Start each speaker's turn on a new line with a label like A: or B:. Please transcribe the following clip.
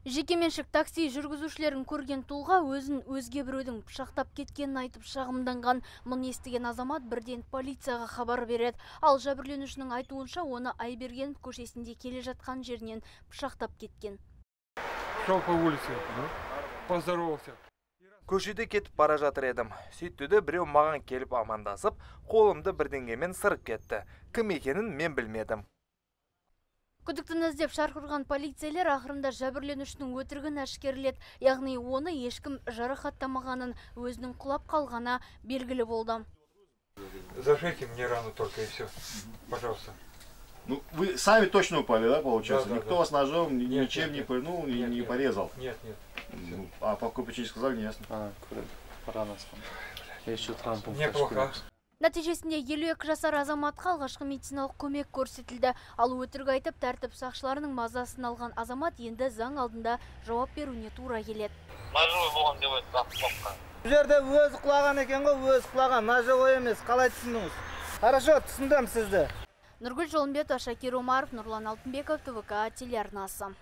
A: Жекеменшік такси жүргізушілерін көрген тұлға өзін өзге біреудің пышақтап кеткенін айтып шағымданған. Мұны естіген азамат бірден полицияға хабар береді. Ал жәбірленушінің айтуынша оны Айберген көшесінде келе жатқан жерінен пышақтап кеткен.
B: Шел по улице, поздоровался.
C: Көшеде кетіп бара жатыр едім. Сөйтті біреу маған келіп амандасып, қолымды бірдеңемен сырып кетті. Кім екенін мен білмедім.
A: Күдіктіні іздеп шарқ полицейлер ақырында жәбірленушінің өтірігін әшкереледі. Яғни оны ешкім жарақаттамағанын, өзінің құлап қалғаны белгілі болды.
B: Зажгите мне рану только и все. Пожалуйста.
D: Ну, вы сами точно упали, да, получается?
B: Да,
D: Никто
B: да.
D: вас ножом
B: Нет,
D: ничем не пырнул,
B: нет,
D: не
B: нет.
D: порезал?
B: Нет.
D: Ну, а по какой причине сказали, не ясно.
B: Мне плохо.
A: Нәтижесінде 52 жасар азаматқа алғашқы медициналық көмек көрсетілді. Ал өтірік айтып, тәртіп сақшыларының мазасын алған азамат енді заң алдында жауап беруіне тура келеді.
E: Ножовой болған деп айтты.
F: Бұл жерде өзі құлаған екен ғой, өзі құлаған, ножовой емес, қалай түсіндіңіз? Хорошо, түсіндім сізді.
A: Нұргүл Жолымбетова, Шакир Омаров, Нұрлан Алтынбеков, ТВК телеарнасы.